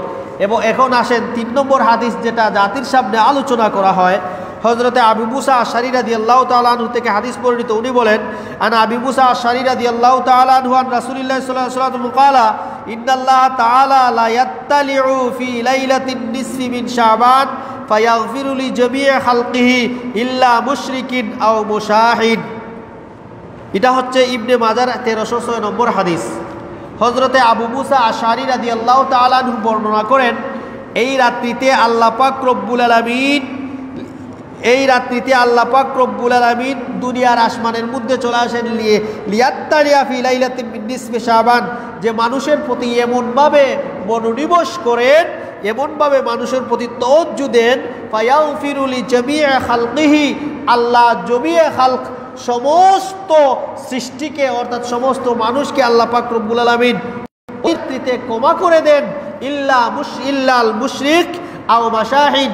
এবং এখন আসেন 3 নম্বর হাদিস, যেটা জাতির সামনে আলোচনা করা হয়। হযরতে আবু মুসা আশআরী রাদিয়াল্লাহু তাআলা আনহু থেকে হাদিস বর্ণিত, উনি বলেন, আন আবি মুসা আশআরী রাদিয়াল্লাহু তাআলা আনহু আন রাসূলুল্লাহ সাল্লাল্লাহু আলাইহি ওয়াসাল্লাম ক্বালা ইন্নাল্লাহা তাআলা লা ইয়াত্তালিউ ফি লাইলাতিন নিসফি মিন শাবান ফায়াগফিরু লি জামিই খালকিহি ইল্লা মুশরিকিন আও মুশাহিদ। এটা হচ্ছে ইবনে মাজার 1306 নম্বর হাদিস। হযরতে আবু মুসা আশআরী রাদিয়াল্লাহু তাআলা আনহু বর্ণনা করেন, এই রাত্রিতে আল্লাহ পাক রব্বুল আলামিন দুনিয়ার আসমানের মধ্যে চলে আসেন লিয়াত্তালিয়া ফি লাইলাতিন মিন নিসফি শাবান, যে মানুষের প্রতি এমনভাবে মনোনিবেশ করেন, এমনভাবে মানুষের প্রতি তাওজ্জু দেন, ফায়াগফিরু লি জামিই খালকিহি, আল্লাহ জামিই খালক সমস্ত সৃষ্টিকে অর্থাৎ সমস্ত মানুষকে আল্লাহ পাক রব্বুল আলামিন ওই রাত্রিতে ক্ষমা করে দেন, ইল্লাল মুশরিক আও মাশাহিন,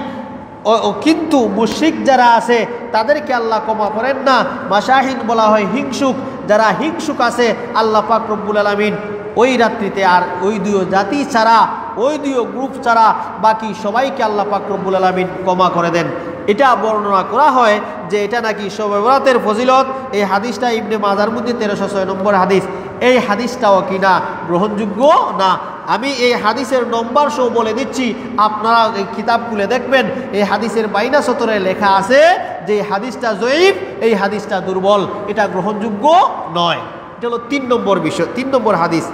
কিন্তু মুশরিক যারা আছে তাদেরকে আল্লাহ ক্ষমা করেন না। মাশাহিন বলা হয় হিংসুক, যারা হিংসুক আছে আল্লাহ পাক রব্বুল আলামিন ওই রাত্রিতে আর ওই দুই জাতি ছাড়া, ওই দুই গ্রুপ ছাড়া বাকি সবাইকে আল্লাহ পাক রব্বুল আলামিন ক্ষমা করে দেন। এটা বর্ণনা করা হয় যে এটা নাকি শবে বরাতের ফজিলত। এই হাদিসটা ইবনে মাজার মধ্যে 1306 নম্বর হাদিস। এই হাদিসটাও কিনা গ্রহণযোগ্য না। আমি এই হাদিসের নম্বর সহ বলে দিচ্ছি, আপনারা এই কিতাব খুলে দেখবেন, এই হাদিসের বাইনা সতরে লেখা আছে যে এই হাদিসটা জয়ীফ, এই হাদিসটা দুর্বল, এটা গ্রহণযোগ্য নয়। এটা হলো 3 নম্বর বিষয়, 3 নম্বর হাদিস।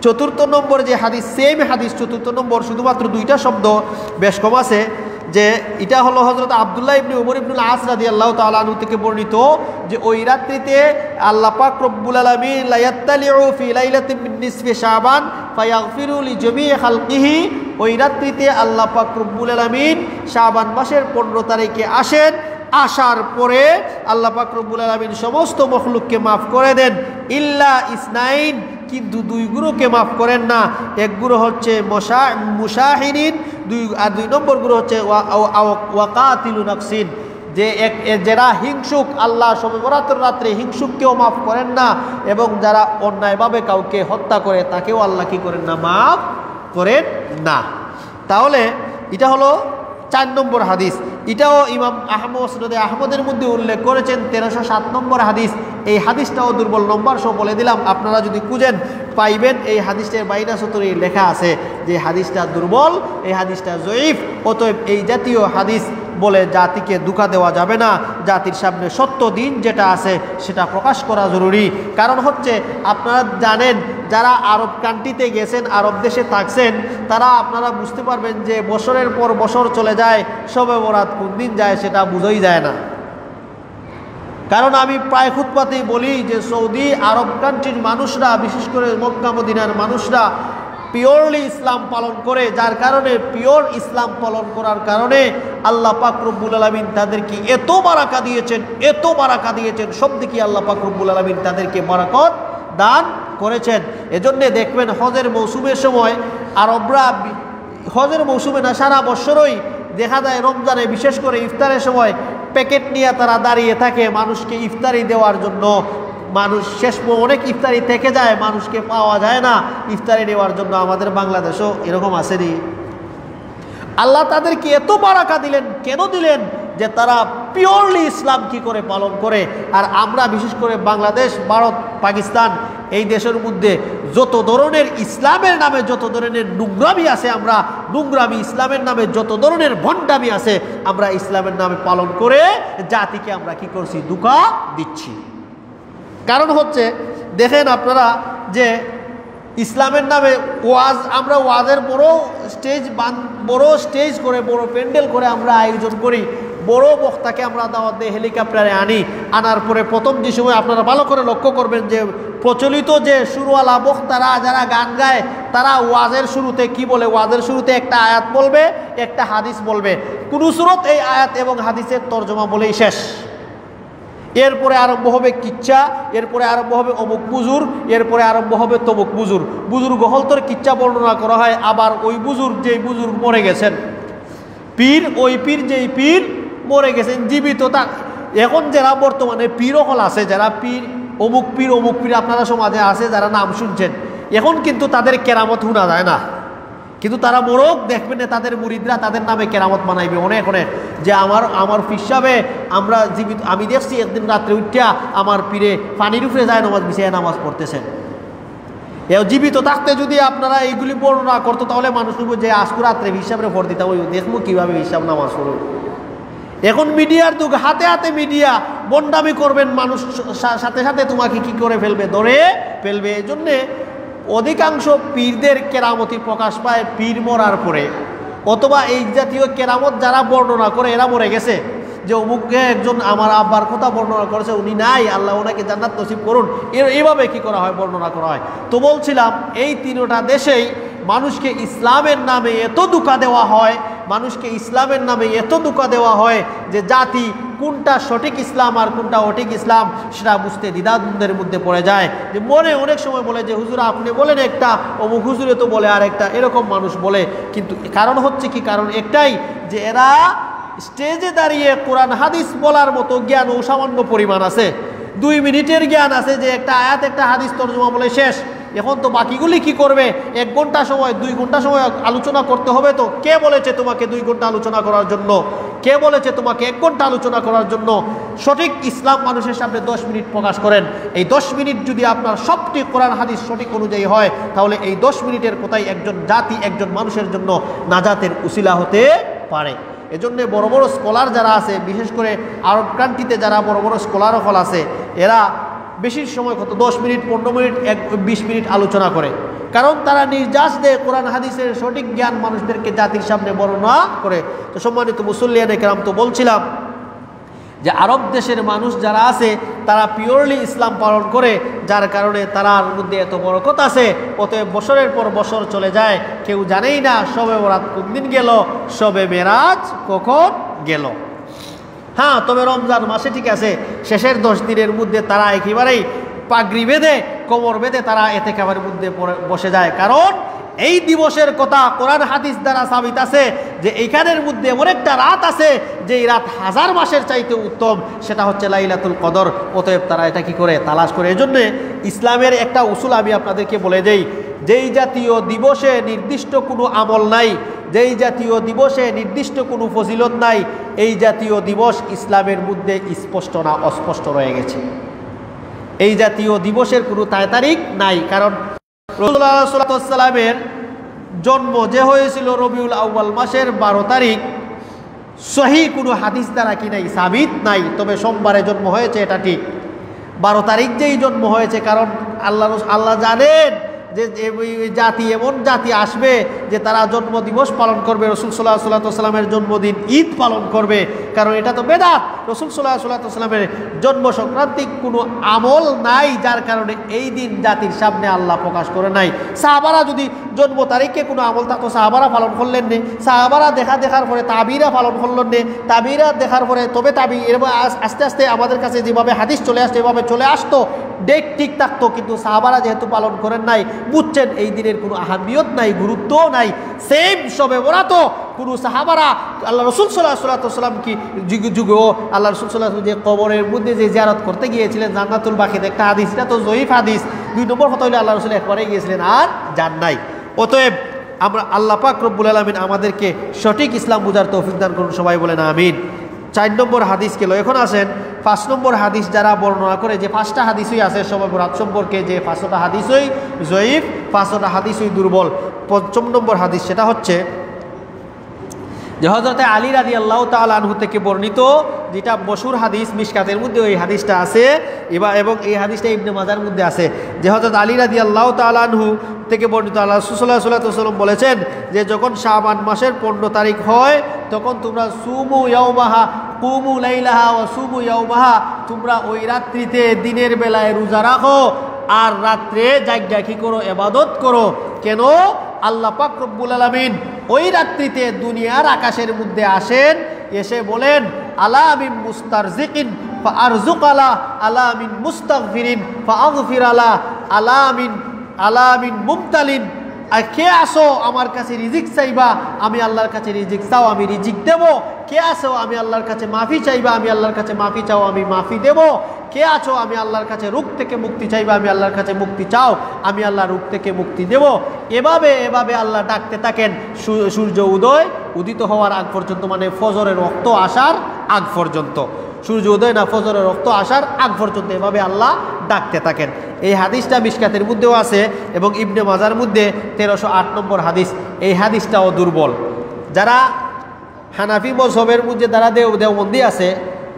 4 নম্বর যে হাদিস, সেম হাদিস 4 নম্বর, শুধুমাত্র 2টা শব্দ বেশ কম আছে, যে এটা হলো হযরত আব্দুল্লাহ ইবনে উমর ইবনুল আস রাদিয়াল্লাহু তাআলা আনহু থেকে বর্ণিত, যে ওই রাত্রিতে আল্লাহ পাক রব্বুল আলামিন লা ইয়াত্তালিউ ফি লাইলাতিন মিন নিসফি শাবান ফায়াগফিরু লি জামিই খালকিহি, ওই রাত্রিতে আল্লাহ পাক রব্বুল আলামিন শাবান মাসের 15 তারিখে আসেন। আসার পরে আল্লাহ পাক রব্বুল আলামিন সমস্ত মখলুককে মাফ করে দেন, ইল্লা ইসনাইন, কিন্তু 2 গ্রুপকে মাফ করেন না। এক গ্রুপ হচ্ছে মুশাহিরিন, 2 নম্বর গ্রুপ হচ্ছে ওয়াকাতিলু নাফসিন, যে যারা হিংসুক, আল্লাহ শবে বরাতের রাত্রে হিংসুককেও মাফ করেন না, এবং যারা অন্যায়ভাবে কাউকে হত্যা করে তাকেও আল্লাহ কি করেন না, মাফ করেন না। তাহলে এটা হলো 4 নম্বর হাদিস। এটাও ইমাম আহমদের মধ্যে উল্লেখ করেছেন 1307 নম্বর হাদিস। এই হাদিসটাও দুর্বল, নম্বর সহ বলে দিলাম, আপনারা যদি খুঁজেন পাইবেন। এই হাদিসটার বাইনা সূত্রে লেখা আছে যে হাদিসটা দুর্বল, এই হাদিসটা জয়ীফ। অতএব এই জাতীয় হাদিস বলে জাতিকে ধোঁকা দেওয়া যাবে না। জাতির সামনে সত্য দিন যেটা আছে সেটা প্রকাশ করা জরুরি। কারণ হচ্ছে আপনারা জানেন, যারা আরব কান্ট্রিতে গেছেন, আরব দেশে থাকছেন, তারা আপনারা বুঝতে পারবেন যে বছরের পর বছর চলে যায়, শবে বরাত কোন দিন যায় সেটা বুঝাই যায় না। কারণ আমি প্রায় খুতবাতেই বলি যে সৌদি আরব কান্ট্রির মানুষরা, বিশেষ করে মক্কা মদিনার মানুষরা পিওরলি ইসলাম পালন করে, যার কারণে পিওর ইসলাম পালন করার কারণে আল্লাহ পাক রব্বুল আলামিন তাদেরকে এত বারাকা দিয়েছেন, এত বারাকা দিয়েছেন, সব দিকে আল্লাহ পাক রব্বুল আলামিন তাদেরকে বারাকত দান করেছেন। এজন্য দেখবেন হজের মৌসুমের সময় আরবরা, হজের মৌসুমে না সারা বছরই দেখা যায় রমজানে বিশেষ করে ইফতারের সময় প্যাকেট নিয়ে তারা দাঁড়িয়ে থাকে মানুষকে ইফতারি দেওয়ার জন্য। মানুষ শেষ অনেক ইফতারি থেকে যায়, মানুষকে পাওয়া যায় না ইফতারি দেওয়ার জন্য। আমাদের বাংলাদেশও এরকম আসেনি। আল্লাহ তাদেরকে এত বারাকা দিলেন, কেন দিলেন? যে তারা পিওরলি ইসলাম কি করে পালন করে। আর আমরা বিশেষ করে বাংলাদেশ, ভারত, পাকিস্তান, এই দেশের মধ্যে যত ধরনের ইসলামের নামে যত ধরনের নোংরামি আছে, আমরা নোংরামি, ইসলামের নামে যত ধরনের ভণ্ডামি আছে, আমরা ইসলামের নামে পালন করে জাতিকে আমরা কি করছি, ধোঁকা দিচ্ছি। কারণ হচ্ছে দেখেন আপনারা যে ইসলামের নামে ওয়াজ, আমরা ওয়াজের বড় স্টেজ করে, বড় প্যান্ডেল করে আমরা আয়োজন করি, বড় বক্তাকে আমরা দাওয়াত দিয়ে হেলিকপ্টারে আনার পরে প্রথম যে সময় আপনারা ভালো করে লক্ষ্য করবেন যে প্রচলিত যে সুরওয়ালা বক্তারা যারা গান গায়, তারা ওয়াজের শুরুতে কি বলে? ওয়াজের শুরুতে একটা আয়াত বলবে, একটা হাদিস বলবে, কোন সুরত এই আয়াত এবং হাদিসের তর্জমা বলেই শেষ। এরপরে আরম্ভ হবে কিচ্ছা, এরপরে আরম্ভ হবে অমুক বুজুর, এরপরে আরম্ভ হবে তমুক বুজুর। বুজুর গহলতর কিচ্ছা বর্ণনা করা হয়। আবার ওই বুজুর যেই বুজুর মরে গেছেন, পীর, ওই পীর যেই পীর মরে গেছেন, জীবিত তা এখন যারা বর্তমানে পীর হল আছে, যারা পীর অমুক পীর আপনারা সমাজে আছে যারা নাম শুনছেন, এখন কিন্তু তাদের কেরামত শোনা যায় না। কিন্তু তারা মোরগ দেখবেন না, তাদের মুরিদরা তাদের নামে কেরামত বানাইবে অনেক অনেক, যে আমার ফিসাবে আমরা জীবিত, আমি দেখছি একদিন রাত্রে উঠিয়া আমার পীরে পানির উপরে যায় নামাজ বিছিয়ে নামাজ পড়তেছেন। জীবিত থাকতে যদি আপনারা এইগুলি বর্ণনা করতো তাহলে মানুষ যে আজকু রাত্রে হিসাবে ভর দিতাম, ওই দেখবো কীভাবে হিসাব নামাজ পড়ো। এখন মিডিয়ার যুগ, হাতে হাতে মিডিয়া, বন্ডামি করবেন মানুষ, সাথে সাথে তোমাকে কি করে ফেলবে, ধরে ফেলবে। এই জন্যে অধিকাংশ পীরদের কেরামতি প্রকাশ পায় পীর মরার পরে, অথবা এই জাতীয় কেরামত যারা বর্ণনা করে এরা মরে গেছে, যে অমুককে একজন আমার আব্বার কথা বর্ণনা করেছে, উনি নাই, আল্লাহ ওনাকে জান্নাত নসিব করুন, এইভাবে কি করা হয়, বর্ণনা করা হয়। তো বলছিলাম এই তিনটা দেশেই মানুষকে ইসলামের নামে এত ধোঁকা দেওয়া হয়, মানুষকে ইসলামের নামে এত ধোঁকা দেওয়া হয় যে জাতি কোনটা সঠিক ইসলাম আর কোনটা অঠিক ইসলাম সেটা বুঝতে দ্বিধাদ্বন্দ্বের মধ্যে পড়ে যায়। যে মনে অনেক সময় বলে যে হুজুর আপনি বলেন একটা, অমুক হুজুরে তো বলে আর একটা, এরকম মানুষ বলে। কিন্তু কারণ হচ্ছে কি, কারণ একটাই, যে এরা স্টেজে দাঁড়িয়ে কোরআন হাদিস বলার মতো জ্ঞান ও সামান্য পরিমাণ আছে, 2 মিনিটের জ্ঞান আছে, যে একটা আয়াত একটা হাদিস তর্জমা বলে শেষ। এখন তো বাকিগুলি কি করবে, 1 ঘন্টা সময় 2 ঘন্টা সময় আলোচনা করতে হবে। তো কে বলেছে তোমাকে 2 ঘন্টা আলোচনা করার জন্য, কে বলেছে তোমাকে 1 ঘন্টা আলোচনা করার জন্য? সঠিক ইসলাম মানুষের সামনে 10 মিনিট প্রকাশ করেন। এই 10 মিনিট যদি আপনার সবটি কোরআন হাদিস সঠিক অনুযায়ী হয়, তাহলে এই 10 মিনিটের কথাই একজন জাতি, একজন মানুষের জন্য নাজাতের উসিলা হতে পারে। এজন্য বড় বড় স্কলার যারা আছে, বিশেষ করে আরব কান্ট্রিতে যারা বড় বড় স্কলার হল আছে, এরা বেশি সময় কত 10 মিনিট 15 মিনিট 20 মিনিট আলোচনা করে, কারণ তারা নির্যাস দেয় কোরআন হাদিসের সঠিক জ্ঞান মানুষদেরকে জাতির সামনে বর্ণনা করে। তো সম্মানিত মুসল্লিয়ানে কেরাম, তো বলছিলাম যে আরব দেশের মানুষ যারা আছে তারা পিওরলি ইসলাম পালন করে, যার কারণে তারার মধ্যে এত বরকত আছে। অতএব বছরের পর বছর চলে যায়, কেউ জানেই না শবে বরাত কোন দিন গেল, শবে মেরাজ কখন গেল। হ্যাঁ, তবে রমজান মাসে ঠিক আছে, শেষের 10 দিনের মধ্যে তারা একেবারেই পাগড়ি বেঁধে, কোমর বেঁধে তারা এতেকাবের মধ্যে বসে যায়। কারণ এই দিবসের কথা কোরআন হাদিস দ্বারা সাবিত আছে যে এইখানের মধ্যে এমন একটা রাত আছে যে এই রাত 1000 মাসের চাইতে উত্তম, সেটা হচ্ছে লাইলাতুল কদর। অতএব তারা এটা কি করে, তালাশ করে। এজন্য ইসলামের একটা উসুল আমি আপনাদেরকে বলে দেই, যেই জাতীয় দিবসে নির্দিষ্ট কোনো আমল নাই, যেই জাতীয় দিবসে নির্দিষ্ট কোনো ফজিলত নাই, এই জাতীয় দিবস ইসলামের মধ্যে স্পষ্ট না, অস্পষ্ট রয়ে গেছে। এই জাতীয় দিবসের কোনো তারিখ নাই। কারণ রাসূলুল্লাহ সাল্লাল্লাহু আলাইহি ওয়াসাল্লামের জন্ম যে হয়েছিল রবিউল আউয়াল মাসের 12 তারিখ, সহি কোনো হাদিস দ্বারা কি নাই, সাবিত নাই। তবে সোমবারে জন্ম হয়েছে এটা ঠিক, 12 তারিখ যেই জন্ম হয়েছে, কারণ আল্লাহ জানেন যে জাতি, এমন জাতি আসবে যে তারা জন্মদিবস পালন করবে, রাসূল সাল্লাল্লাহু আলাইহি ওয়াসাল্লামের জন্মদিন ঈদ পালন করবে। কারণ এটা তো বেদাত, রাসূল সাল্লাল্লাহু আলাইহি ওয়াসাল্লামের জন্ম সংক্রান্তিক কোনো আমল নাই, যার কারণে এই দিন জাতির সামনে আল্লাহ প্রকাশ করে নাই। সাহাবারা যদি জন্ম তারিখে কোনো আমল থাকতো, সাহাবারা পালন করলেন নে, সাহাবারা দেখার পরে তাবিরা পালন করলেন নে, তাবিরা দেখার পরে তবে তাবি, এরকম আস্তে আস্তে আমাদের কাছে যেভাবে হাদিস চলে আসতো এভাবে চলে আসতো, ডেট ঠিক থাকতো। কিন্তু সাহাবারা যেহেতু পালন করেন নাই, বুঝছেন এই দিনের কোনো আহামিয়ত নাই, গুরুত্বও নাই। সেম শবে বরাতও কোনো সাহাবারা আল্লাহ রাসূল সাল্লাল্লাহু আলাইহি ওয়াসাল্লাম কি যুগেও আল্লাহ রাসূল সাল্লাল্লাহু আলাইহি ওয়াসাল্লাম যে কবরের মধ্যে যে জিয়ারত করতে গিয়েছিলেন জান্নাতুল বাকিতে, একটা হাদিস, এটা তো জয়ীফ হাদিস। 2 নম্বর কথা হলো আল্লাহ রাসূল একবারে গিয়েছিলেন আর যান নাই। অতএব আমরা আল্লাহ পাক রব্বুল আলামিন আমাদেরকে সঠিক ইসলাম বুঝার তৌফিক দান করুন, সবাই বলেন আমিন। 4 নম্বর হাদিস গেল। এখন আসেন 5 নম্বর হাদিস যারা বর্ণনা করে, যে 5টা হাদিসই আছে শবে বরাত সম্পর্কে, যে 5টা হাদিসই জয়ীফ, 5টা হাদিসই দুর্বল। 5ম নম্বর হাদিস সেটা হচ্ছে যে হযরতে আলী রাদিয়াল্লাহু তাআলা আনহু থেকে বর্ণিত, যেটা মশহুর হাদিস, মিশকাতের মধ্যে ওই হাদিসটা আছে, এবং এই হাদিসটা ইবনে মাজার মধ্যে আছে, যে হযরত আলী রাদিয়াল্লাহু তাআলা আনহু থেকে বর্ণিত, আল্লাহ রাসূল সাল্লাল্লাহু আলাইহি ওয়াসাল্লাম বলেছেন যে যখন শাবান মাসের 15 তারিখ হয়, তখন তোমরা সুমু ইয়াওমাহা কুমু লাইলাহা ওয়া সুমু ইয়াওমাহা, তোমরা ওই রাত্রিতে দিনের বেলায় রোজা রাখো আর রাত্রে জাগা কি করো, ইবাদত করো। কেন? আল্লাহ পাক রব্বুল আলামিন ওই রাত্রিতে দুনিয়ার আকাশের মধ্যে আসেন, এসে বলেন আলা মিন মুস্তারজিকিন ফাআরযুক আলা, আলা মিন মুস্তাগফিরিন ফাআগফির আলা, আলা মিন মুবতালিন আর কে আসো আমার কাছে রিজিক চাইবা, আমি আল্লাহর কাছে রিজিক চাও, আমি রিজিক দেব। কে আসো আমি আল্লাহর কাছে মাফি চাইবা, আমি আল্লাহর কাছে মাফি চাও, আমি মাফি দেব। কে আছো আমি আল্লাহর কাছে রোগ থেকে মুক্তি চাইবা, আমি আল্লাহর কাছে মুক্তি চাও, আমি আল্লাহ রোগ থেকে মুক্তি দেব। এভাবে এভাবে আল্লাহ ডাকতে থাকেন সূর্য উদিত হওয়ার আগ পর্যন্ত, মানে ফজরের রক্ত আসার আগ পর্যন্ত। সূর্য উদয় না ফজরের রক্ত আসার আগ পর্যন্ত এভাবে আল্লাহ ডাকতে থাকেন। এই হাদিসটা মিশকাতের মধ্যেও আছে এবং ইবনে মাজার মধ্যে 1308 নম্বর হাদিস। এই হাদিসটাও দুর্বল। যারা হানাফি মযহবের মধ্যে যারা দেওবন্দি আছে,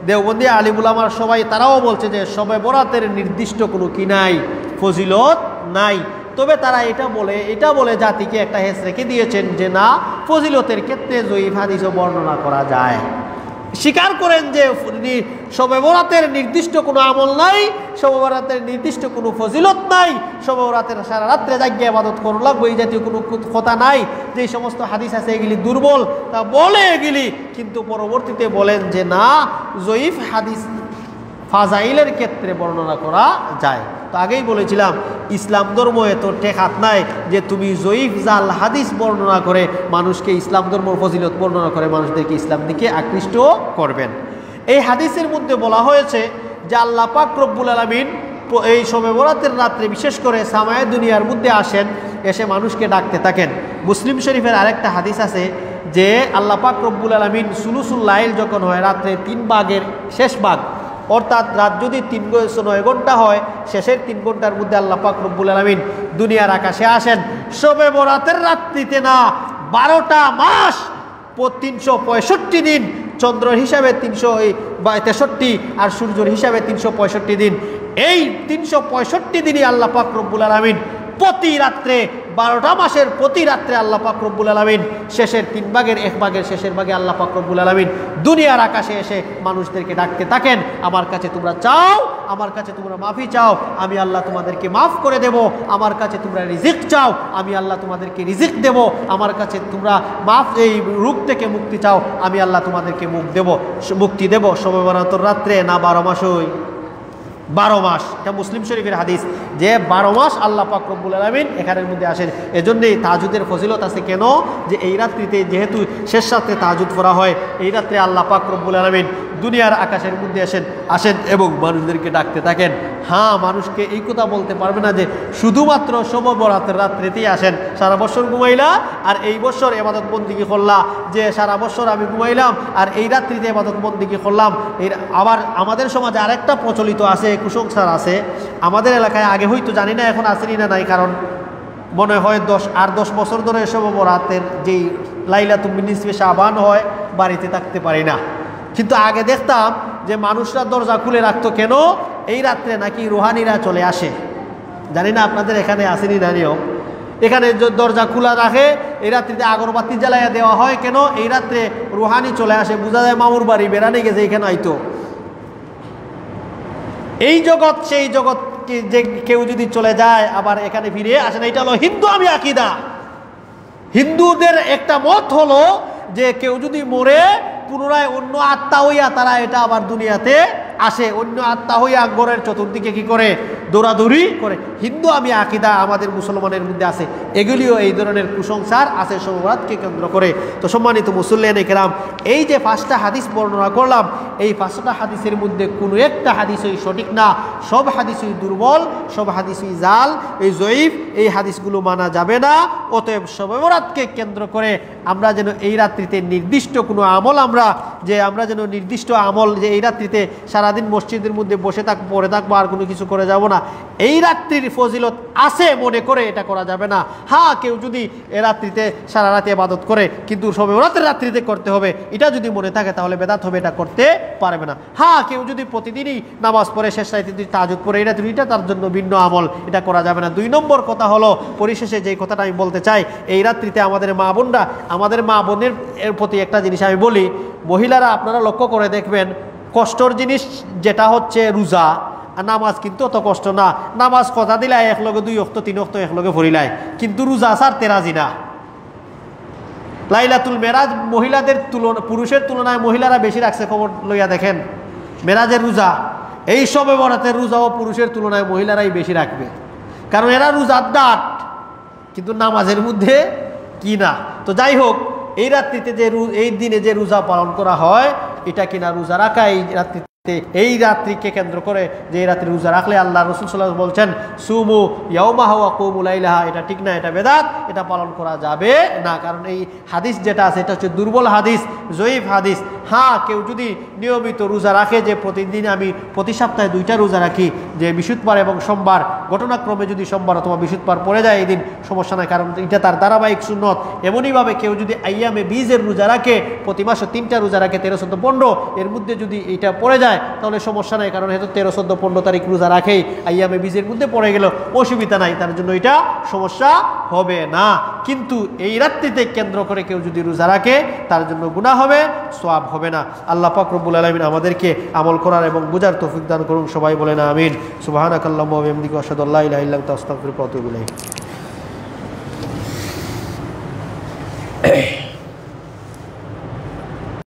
দেওবন্দি আলিম উলামার সবাই তারাও বলছে যে শবে বরাতের নির্দিষ্ট কোনো কি নাই, ফজিলত নাই। তবে তারা এটা বলে জাতিকে একটা হেস রেখে দিয়েছেন যে না, ফজিলতের ক্ষেত্রে জয়ীফ হাদিসও বর্ণনা করা যায়। স্বীকার করেন যে শবে বরাতের নির্দিষ্ট কোনো আমল নাই, শবে বরাতের নির্দিষ্ট কোনো ফজিলত নাই, শবে বরাতের সারা রাত্রে জাগিয়ে ইবাদত করুন লাগবে, এই জাতীয় কোনো কথা নাই। যে সমস্ত হাদিস আছে এগুলি দুর্বল, তা বলে এগুলি, কিন্তু পরবর্তীতে বলেন যে না, জয়ীফ হাদিস ফাজাইলের ক্ষেত্রে বর্ণনা করা যায়। তো আগেই বলেছিলাম ইসলাম ধর্ম এত টেকাত নাই যে তুমি জয়ীফ জাল হাদিস বর্ণনা করে মানুষকে, ইসলাম ধর্মর ফজিলত বর্ণনা করে মানুষদেরকে ইসলাম দিকে আকৃষ্ট করবেন। এই হাদিসের মধ্যে বলা হয়েছে যে আল্লাহ পাক রব্বুল আলামিন এই শবে বরাতের রাত্রে বিশেষ করে সামায়ে দুনিয়ার মধ্যে আসেন, এসে মানুষকে ডাকতে থাকেন। মুসলিম শরীফের আরেকটা হাদিস আছে যে আল্লাহ পাক রব্বুল আলামিন সুলুসুল লাইল যখন হয়, রাত্রে 3 ভাগের শেষ ভাগ, অর্থাৎ রাত যদি 9 ঘন্টা হয়, শেষের 3 ঘন্টার মধ্যে আল্লাহ পাক রব্বুল আলামিন দুনিয়ার আকাশে আসেন। শবে বরাতের রাত্রিতে না, 12টা মাস 365 দিন, চন্দ্র হিসাবে 363 আর সূর্যের হিসাবে 365 দিন। এই 365 দিনই আল্লাহ পাক রব্বুল আলামিন প্রতি রাত্রে, 12টা মাসের প্রতি রাত্রে আল্লাহ পাক রব্বুল আলামিন শেষের 3 ভাগের 1 ভাগের শেষের ভাগে আল্লাহ পাক রব্বুল আলামিন দুনিয়ার আকাশে এসে মানুষদেরকে ডাকতে থাকেন, আমার কাছে তোমরা চাও, আমার কাছে তোমরা মাফি চাও, আমি আল্লাহ তোমাদেরকে মাফ করে দেব। আমার কাছে তোমরা রিজিক চাও, আমি আল্লাহ তোমাদেরকে রিজিক দেব। আমার কাছে তোমরা এই রোগ থেকে মুক্তি চাও, আমি আল্লাহ তোমাদেরকে মুক্তি দেব। শবে বরাতের রাত্রে না 12 মাসই, 12 মাস। এটা মুসলিম শরীফের হাদিস যে 12 মাস আল্লাহ পাক রব্বুল আলামিন এখানের মধ্যে আসেন। এজন্যই তাহাজ্জুদের ফজিলত আছে কেন, যে এই রাত্রিতে যেহেতু শেষ রাত্রে তাহাজ্জুদ পড়া হয়, এই রাত্রে আল্লাহ পাক রব্বুল আলামিন দুনিয়ার আকাশের মধ্যে আসেন এবং মানুষদেরকে ডাকতে থাকেন। হ্যাঁ, মানুষকে এই কথা বলতে পারবে না যে শুধুমাত্র শবে বরাতের রাত্রিতেই আসেন, সারা বছর ঘুমাইলা আর এই বছর ইবাদত বন্দেগী করলা, যে সারা বছর আমি ঘুমাইলাম আর এই রাত্রিতে ইবাদত বন্দেগী করলাম। আবার আমাদের সমাজে আরেকটা প্রচলিত আছে, কুসংস্কার আছে আমাদের এলাকায়, আগে হয়তো জানি না এখন আসেনি না নাই, কারণ মনে হয় 10 বছর ধরে শবে বরাতের যেই লাইলাতুল নিসফে শাবান হয় বাড়িতে থাকতে পারি না। কিন্তু আগে দেখতাম যে মানুষরা দরজা খুলে রাখতো কেন, এই রাত্রে নাকি রুহানিরা চলে আসে। জানি না আপনাদের এখানে আসেনি না নিয়ম, এখানে দরজা খোলা রাখে, এই রাত্রিতে আগরবাতি জ্বালাইয়া দেওয়া হয় কেন, এই রাত্রে রুহানি চলে আসে, বোঝা যায় মামুর বাড়ি বেড়ানে গেছে, এখানে হয়তো এই জগৎ সেই জগৎ যে কেউ যদি চলে যায় আবার এখানে ফিরে আসে না। এটা হলো হিন্দু আমি আকীদা। হিন্দুদের একটা মত হলো যে কেউ যদি মরে পুনরায় অন্য আত্মা হইয়া তারা এটা আবার দুনিয়াতে আসে, অন্য আত্মা হইয়া ঘরের চতুর্দিকে কি করে দৌড়াদৌড়ি করে। হিন্দু আমি আকীদা আমাদের মুসলমানের মধ্যে আছে, এগুলিও এই ধরনের কুসংস্কার আছে শবে বরাতকে কেন্দ্র করে। তো সম্মানিত মুসল্লিয়ানে কেরাম, এই যে 5টা হাদিস বর্ণনা করলাম, এই 5টা হাদিসের মধ্যে কোনো একটা হাদিসই সঠিক না, সব হাদিসই দুর্বল, সব হাদিসই জাল, এই জয়ীফ, এই হাদিসগুলো মানা যাবে না। অতএব শবে বরাতকে কেন্দ্র করে আমরা যেন এই রাত্রিতে নির্দিষ্ট কোনো আমল আমরা যেন নির্দিষ্ট আমল, যে এই রাত্রিতে সারাদিন মসজিদের মধ্যে বসে পড়ে থাকবো আর কোনো কিছু করে যাব না, এই রাত্রির ফজিলত আছে মনে করে এটা করা যাবে না। হ্যাঁ, কেউ যদি এ রাত্রিতে সারা রাতে ইবাদত করে কিন্তু শবে বরাতের রাত্রিতে করতে হবে, এটা যদি মনে থাকে তাহলে বেদাত হবে, এটা করতে পারবে না। হ্যাঁ, কেউ যদি প্রতিদিনই নামাজ পড়ে শেষ রাতে তাহাজ্জুদ পড়ে, এটা তার জন্য ভিন্ন আমল, এটা করা যাবে না। 2 নম্বর কথা হলো, পরিশেষে যেই কথাটা আমি বলতে চাই, এই রাত্রিতে আমাদের মা বোনের প্রতি একটা জিনিস আমি বলি, মহিলারা আপনারা লক্ষ্য করে দেখবেন, কষ্টর জিনিস যেটা হচ্ছে রোজা, নামাজ কিন্তু অত কষ্ট না। নামাজ কথা দিলাই 1 লগে 2 ওয়াক্ত 3 ওয়াক্ত 1 লগে পড়িলাই, কিন্তু রোজা ছাড়তে রাজি না। লাইলাতুল মেরাজ মহিলাদের পুরুষের তুলনায় মহিলারা বেশি রাখছে, খবর লইয়া দেখেন। মেরাজের রোজা, এই শবে বরাতের রোজাও পুরুষের তুলনায় মহিলারাই বেশি রাখবে, কারণ এরা রোজার ডাট। কিন্তু নামাজের মধ্যে কি না। তো যাই হোক, এই রাত্রিতে এই দিনে যে রোজা পালন করা হয় এটা কিনা রোজা রাখা, এই রাত্রিকে কেন্দ্র করে যে এই রাত্রি রোজা রাখলে আল্লাহ রাসূল সাল্লাল্লাহু আলাইহি ওয়াসাল্লাম বলছেন সুমু ইয়াওমাহা ওয়া কুমু লাইলাহা, এটা ঠিক না, এটা বেদাত, এটা পালন করা যাবে না। কারণ এই হাদিস যেটা আছে এটা হচ্ছে দুর্বল হাদিস, জয়ীফ হাদিস। হ্যাঁ, কেউ যদি নিয়মিত রোজা রাখে যে প্রতিদিন আমি প্রতি সপ্তাহে 2টা রোজা রাখি, যে বৃহস্পতিবার এবং সোমবার, ঘটনাক্রমে যদি সোমবার অথবা বৃহস্পতিবার পড়ে যায় এই দিন সমস্যা নাই, কারণ এটা তার ধারাবাহিক সুন্নত। এমনইভাবে কেউ যদি আইয়ামে বীজের রোজা রাখে, প্রতি মাসে 3টা রোজা রাখে 13, 14, 15, এর মধ্যে যদি এটা পড়ে যায় তাহলে সমস্যা নাই, কারণ হয়তো 13, 14, 15 তারিখ রোজা রাখেই আইয়ামে বীজের মধ্যে পড়ে গেল, অসুবিধা নাই, তার জন্য এটা সমস্যা হবে না। কিন্তু এই রাত্রিতে কেন্দ্র করে কেউ যদি রোজা রাখে তার জন্য গুনাহ হবে, সওয়াব হবে না। আল্লাহ পাক রব্বুল আলামিন আমাদেরকে আমল করার এবং বুঝার তৌফিক দান করুন। সবাই বলেন আমিন। সুবহানাকাল্লাহুম্মা ওয়া বিহামদিকা আশহাদু আল্লা ইলাহা ইল্লা আনতা আস্তাগফিরুকা ওয়া আতুবু ইলাইক।